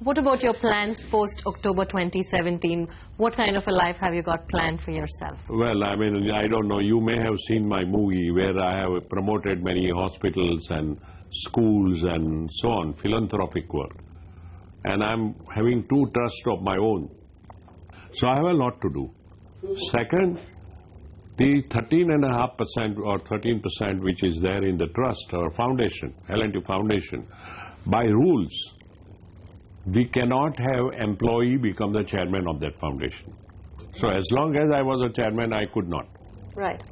What about your plans post-October 2017? What kind of a life have you got planned for yourself? Well, I mean, I don't know. You may have seen my movie where I have promoted many hospitals and schools and so on, philanthropic work. And I'm having 2 trusts of my own. So I have a lot to do. Second, the 13.5% or 13% which is there in the trust or foundation, L&T Foundation, by rules, we cannot have employee become the chairman of that foundation. So as long as I was a chairman, I could not. Right.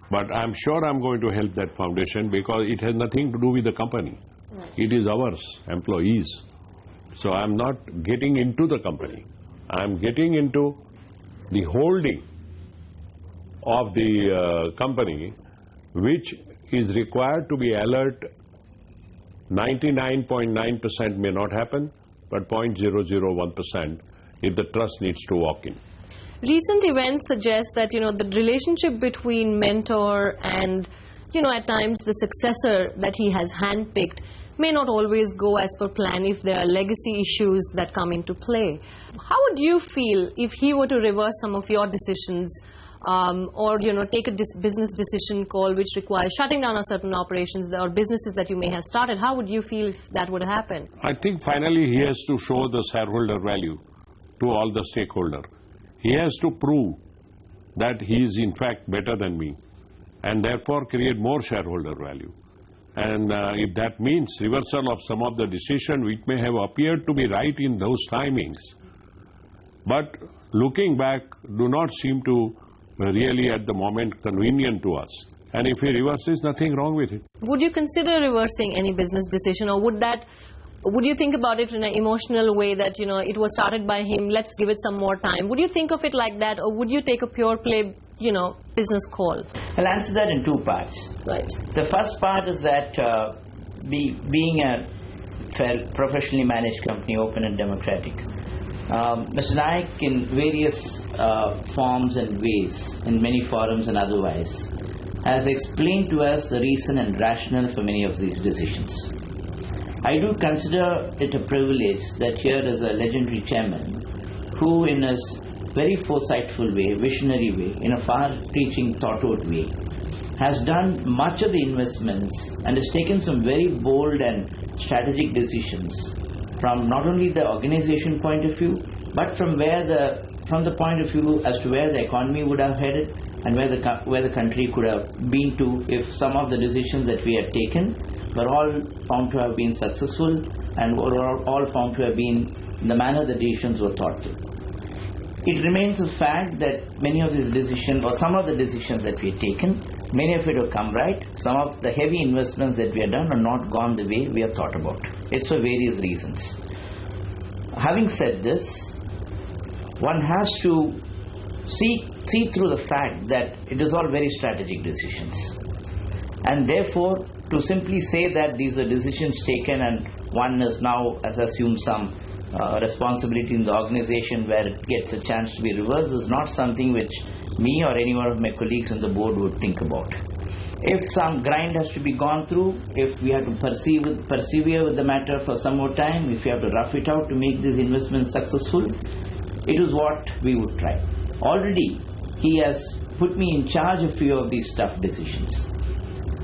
But I'm sure I'm going to help that foundation because it has nothing to do with the company. Right. It is ours, employees. So I'm not getting into the company. I'm getting into the holding of the company, which is required to be alert. 99.9% may not happen, but 0.001% if the trust needs to walk in. Recent events suggest that, the relationship between mentor and, at times the successor that he has handpicked may not always go as per plan if there are legacy issues that come into play. How would you feel if he were to reverse some of your decisions or take a business decision call which requires shutting down certain operations or businesses that you may have started? How would you feel if that would happen? I think finally he has to show the shareholder value to all the stakeholders. He has to prove that he is in fact better than me and therefore create more shareholder value. And if that means reversal of some of the decision which may have appeared to be right in those timings, but looking back do not seem to really at the moment convenient to us. And if he reverses, nothing wrong with it. Would you consider reversing any business decision, or would you think about it in an emotional way that, it was started by him, let's give it some more time? Would you think of it like that, or would you take a pure play, business call? I'll answer that in 2 parts. Right. The first part is that being a professionally managed company, open and democratic, Mr. Naik, in various forms and ways, in many forums and otherwise, has explained to us the reason and rationale for many of these decisions. I do consider it a privilege that here is a legendary chairman who, in his very foresightful way, visionary way, in a far-reaching, thought-out way, has done much of the investments and has taken some very bold and strategic decisions from not only the organization point of view, but from the point of view as to where the economy would have headed and where the country could have been to if some of the decisions that we had taken were all found to have been successful and were all found to have been in the manner the decisions were thought to. It remains a fact that many of these decisions, or some of the decisions that we have taken, many of it have come right. Some of the heavy investments that we have done are not gone the way we have thought about. It's for various reasons. Having said this, one has to see through the fact that it is all very strategic decisions. And therefore, to simply say that these are decisions taken and one is now has assumed some responsibility in the organization where it gets a chance to be reversed is not something which me or any one of my colleagues on the board would think about. If some grind has to be gone through, if we have to persevere with the matter for some more time, if we have to rough it out to make these investments successful, it is what we would try. Already, he has put me in charge of a few of these tough decisions.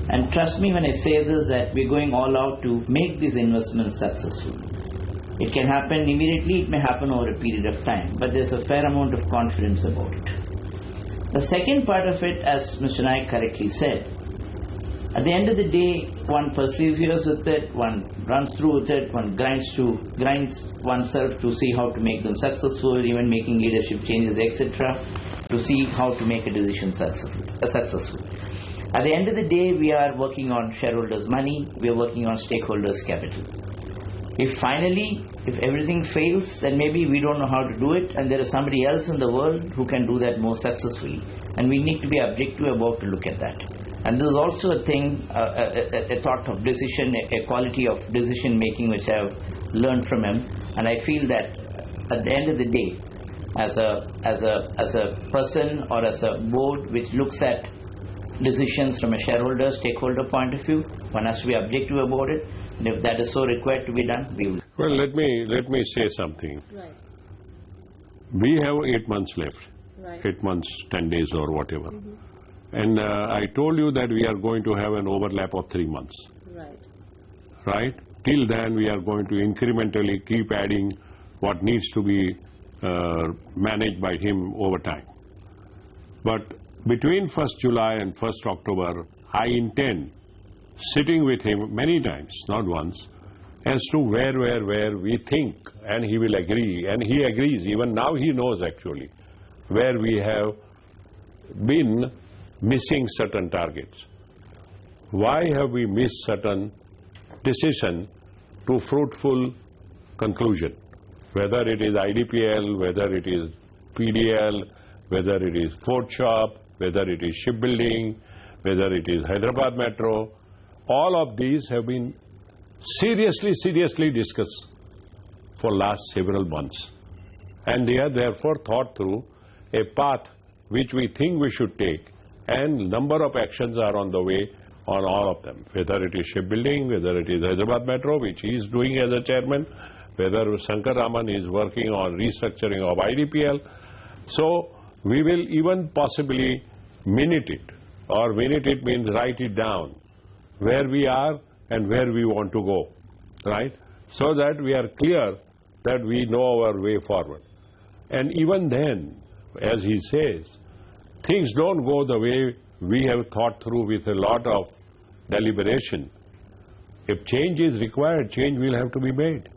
And trust me when I say this, that we're going all out to make these investments successful. It can happen immediately, it may happen over a period of time, but there's a fair amount of confidence about it. The second part of it, as Mr. Naik correctly said, at the end of the day, one perseveres with it, one runs through with it, one grinds oneself to see how to make them successful, even making leadership changes, etc., to see how to make a decision successful. At the end of the day, we are working on shareholders' money, we are working on stakeholders' capital. If everything fails, then maybe we don't know how to do it, and there is somebody else in the world who can do that more successfully. And we need to be objective about to look at that. And there's also a thing, a thought of decision, a quality of decision making which I have learned from him. And I feel that at the end of the day, as a person or as a board which looks at decisions from a shareholder, stakeholder point of view, one has to be objective about it. And if that is so required to be done, we will. Well, let me say something. Right. We have 8 months left. Right. 8 months, 10 days or whatever. And I told you that we are going to have an overlap of 3 months. Right. Right? Till then, we are going to incrementally keep adding what needs to be managed by him over time. But between 1st July and 1st October, I intend sitting with him many times, not once, as to where we think, and he will agree, and he agrees. Even now he knows actually where we have been missing certain targets. Why have we missed certain decision to fruitful conclusion? Whether it is IDPL, whether it is PDL, whether it is Fort Shop, whether it is shipbuilding, whether it is Hyderabad Metro, all of these have been seriously discussed for last several months. And they are therefore thought through a path which we think we should take, and number of actions are on the way on all of them, whether it is shipbuilding, whether it is Hyderabad Metro, which he is doing as a chairman, whether Shankar Raman is working on restructuring of IDPL. So we will even possibly minute it, or minute it means write it down, where we are and where we want to go, right? So that we are clear that we know our way forward. And even then, as he says, things don't go the way we have thought through with a lot of deliberation. If change is required, change will have to be made.